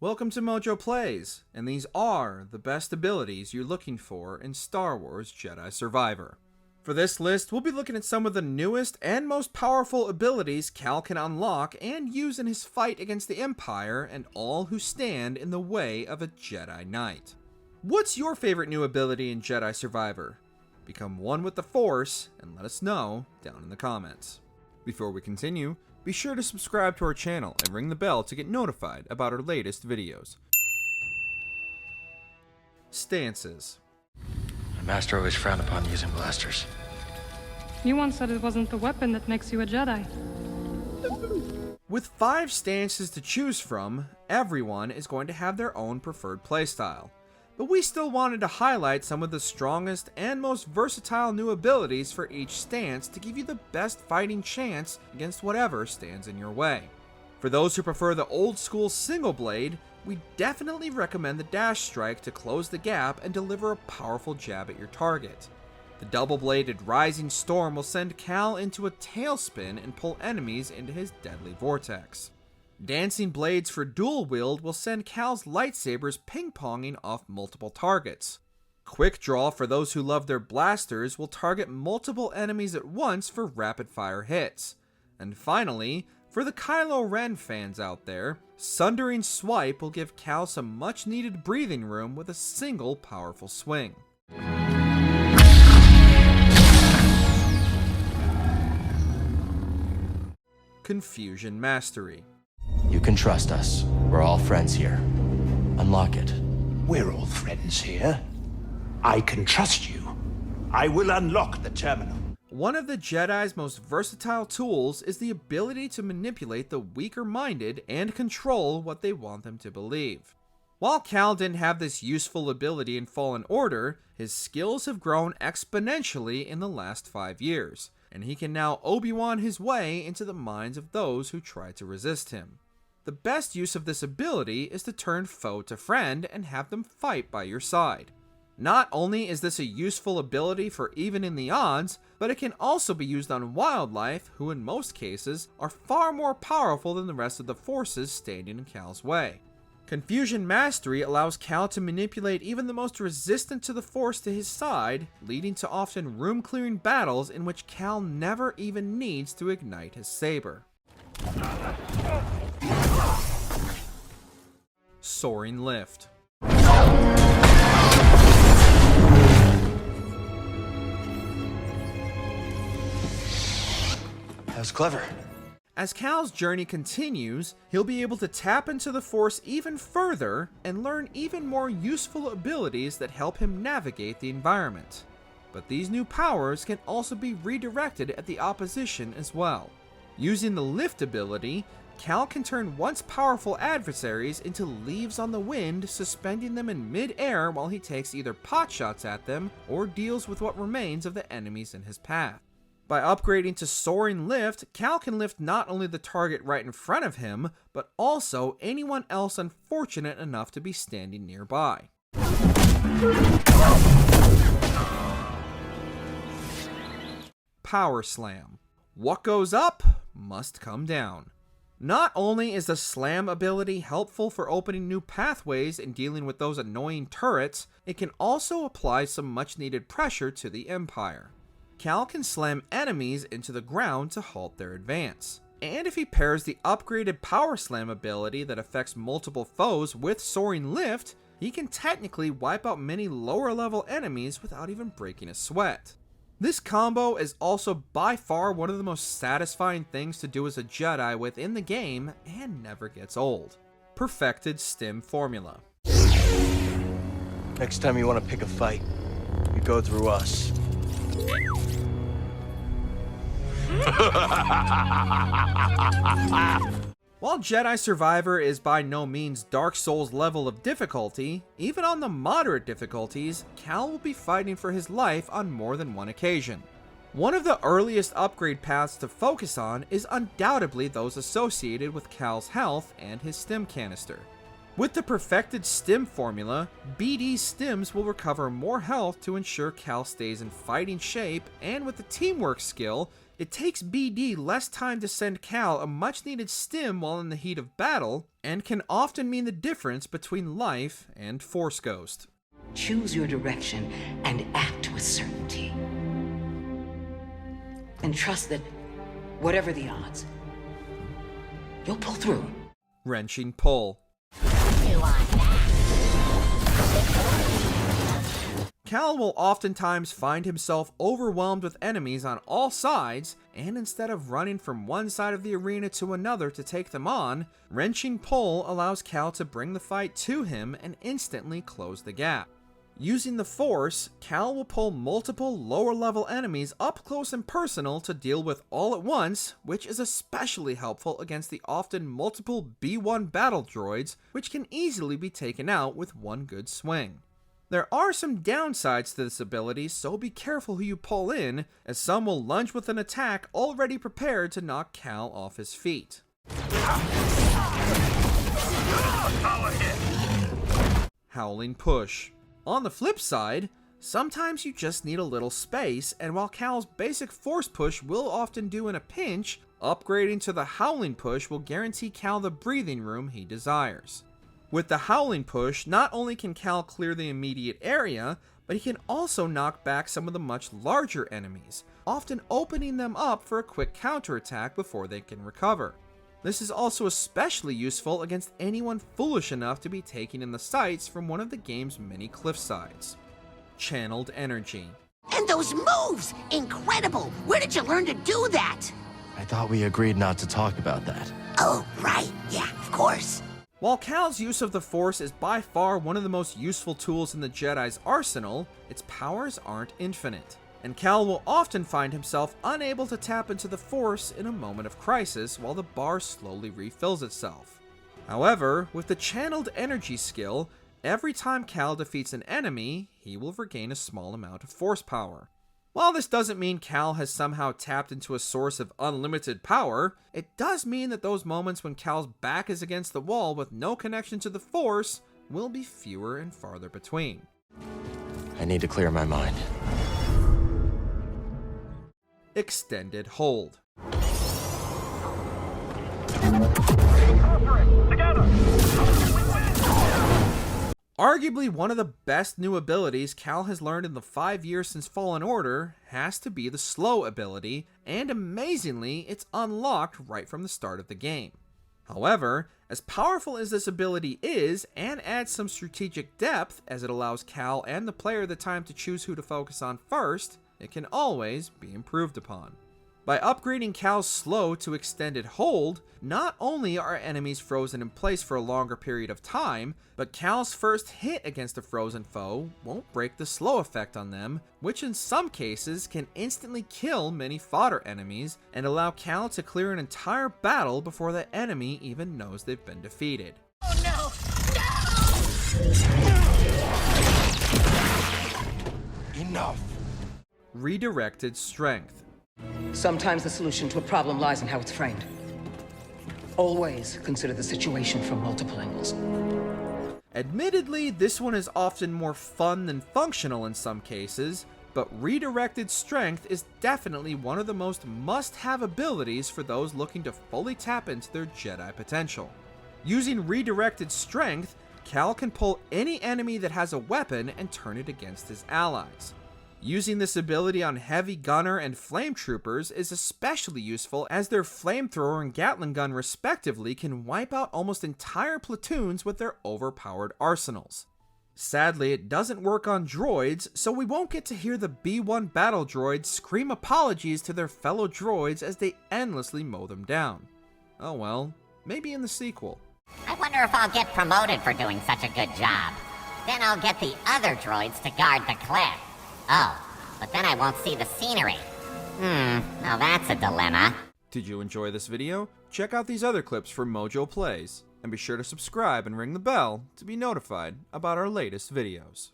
Welcome to MojoPlays, and these are the best abilities you're looking for in Star Wars Jedi Survivor. For this list, we'll be looking at some of the newest and most powerful abilities Cal can unlock and use in his fight against the Empire and all who stand in the way of a Jedi Knight. What's your favorite new ability in Jedi Survivor? Become one with the Force and let us know down in the comments. Before we continue, be sure to subscribe to our channel and ring the bell to get notified about our latest videos. Stances. My master always frowned upon using blasters. You once said it wasn't the weapon that makes you a Jedi. With 5 stances to choose from, everyone is going to have their own preferred playstyle. But we still wanted to highlight some of the strongest and most versatile new abilities for each stance to give you the best fighting chance against whatever stands in your way. For those who prefer the old school single blade, we definitely recommend the dash strike to close the gap and deliver a powerful jab at your target. The double-bladed Rising Storm will send Cal into a tailspin and pull enemies into his deadly vortex. Dancing Blades for dual wield will send Cal's lightsabers ping-ponging off multiple targets. Quick Draw for those who love their blasters will target multiple enemies at once for rapid-fire hits. And finally, for the Kylo Ren fans out there, Sundering Swipe will give Cal some much-needed breathing room with a single powerful swing. Confusion Mastery. You can trust us. We're all friends here. Unlock it. We're all friends here. I can trust you. I will unlock the terminal. One of the Jedi's most versatile tools is the ability to manipulate the weaker-minded and control what they want them to believe. While Cal didn't have this useful ability in Fallen Order, his skills have grown exponentially in the last 5 years, and he can now Obi-Wan his way into the minds of those who try to resist him. The best use of this ability is to turn foe to friend and have them fight by your side. Not only is this a useful ability for evening the odds, but it can also be used on wildlife who in most cases are far more powerful than the rest of the forces standing in Cal's way. Confusion Mastery allows Cal to manipulate even the most resistant to the Force to his side, leading to often room-clearing battles in which Cal never even needs to ignite his saber. Soaring Lift. That was clever. As Cal's journey continues, he'll be able to tap into the Force even further and learn even more useful abilities that help him navigate the environment. But these new powers can also be redirected at the opposition as well. Using the Lift ability, Cal can turn once powerful adversaries into leaves on the wind, suspending them in mid-air while he takes either potshots at them or deals with what remains of the enemies in his path. By upgrading to Soaring Lift, Cal can lift not only the target right in front of him, but also anyone else unfortunate enough to be standing nearby. Power Slam. What goes up must come down. Not only is the Slam ability helpful for opening new pathways and dealing with those annoying turrets, it can also apply some much needed pressure to the Empire. Cal can slam enemies into the ground to halt their advance. And if he pairs the upgraded Power Slam ability that affects multiple foes with Soaring Lift, he can technically wipe out many lower level enemies without even breaking a sweat. This combo is also by far one of the most satisfying things to do as a Jedi within the game and never gets old. Perfected Stim Formula. Next time you want to pick a fight, you go through us. While Jedi Survivor is by no means Dark Souls level of difficulty, even on the moderate difficulties, Cal will be fighting for his life on more than one occasion. One of the earliest upgrade paths to focus on is undoubtedly those associated with Cal's health and his stim canister. With the perfected stim formula, BD's stims will recover more health to ensure Cal stays in fighting shape, and with the teamwork skill, It takes BD less time to send Cal a much needed stim while in the heat of battle, and can often mean the difference between life and Force Ghost. Choose your direction and act with certainty. And trust that, whatever the odds, you'll pull through. Wrenching pull. Cal will oftentimes find himself overwhelmed with enemies on all sides, and instead of running from one side of the arena to another to take them on, Wrenching Pull allows Cal to bring the fight to him and instantly close the gap. Using the Force, Cal will pull multiple lower level enemies up close and personal to deal with all at once, which is especially helpful against the often multiple B1 battle droids, which can easily be taken out with one good swing. There are some downsides to this ability, so be careful who you pull in, as some will lunge with an attack already prepared to knock Cal off his feet. Howling Push. On the flip side, sometimes you just need a little space, and while Cal's basic Force Push will often do in a pinch, upgrading to the Howling Push will guarantee Cal the breathing room he desires. With the Howling Push, not only can Cal clear the immediate area, but he can also knock back some of the much larger enemies, often opening them up for a quick counterattack before they can recover. This is also especially useful against anyone foolish enough to be taking in the sights from one of the game's many cliffsides. Channeled Energy. And those moves! Incredible! Where did you learn to do that? I thought we agreed not to talk about that. Oh, right. Yeah, of course. While Cal's use of the Force is by far one of the most useful tools in the Jedi's arsenal, its powers aren't infinite, and Cal will often find himself unable to tap into the Force in a moment of crisis while the bar slowly refills itself. However, with the Channeled Energy skill, every time Cal defeats an enemy, he will regain a small amount of Force power. While this doesn't mean Cal has somehow tapped into a source of unlimited power, it does mean that those moments when Cal's back is against the wall with no connection to the Force will be fewer and farther between. I need to clear my mind. Extended Hold. Arguably one of the best new abilities Cal has learned in the 5 years since Fallen Order has to be the Slow ability, and amazingly, it's unlocked right from the start of the game. However, as powerful as this ability is, and adds some strategic depth as it allows Cal and the player the time to choose who to focus on first, it can always be improved upon. By upgrading Cal's Slow to Extended Hold, not only are enemies frozen in place for a longer period of time, but Cal's first hit against a frozen foe won't break the slow effect on them, which in some cases can instantly kill many fodder enemies and allow Cal to clear an entire battle before the enemy even knows they've been defeated. Oh no! Enough. Redirected Strength. Sometimes the solution to a problem lies in how it's framed. Always consider the situation from multiple angles. Admittedly, this one is often more fun than functional in some cases, but Redirected Strength is definitely one of the most must-have abilities for those looking to fully tap into their Jedi potential. Using Redirected Strength, Cal can pull any enemy that has a weapon and turn it against his allies. Using this ability on Heavy Gunner and Flame Troopers is especially useful, as their Flamethrower and Gatling Gun respectively can wipe out almost entire platoons with their overpowered arsenals. Sadly, it doesn't work on droids, so we won't get to hear the B1 battle droids scream apologies to their fellow droids as they endlessly mow them down. Oh well, maybe in the sequel. I wonder if I'll get promoted for doing such a good job. Then I'll get the other droids to guard the cliff. Oh, but then I won't see the scenery. Now that's a dilemma. Did you enjoy this video? Check out these other clips from MojoPlays, and be sure to subscribe and ring the bell to be notified about our latest videos.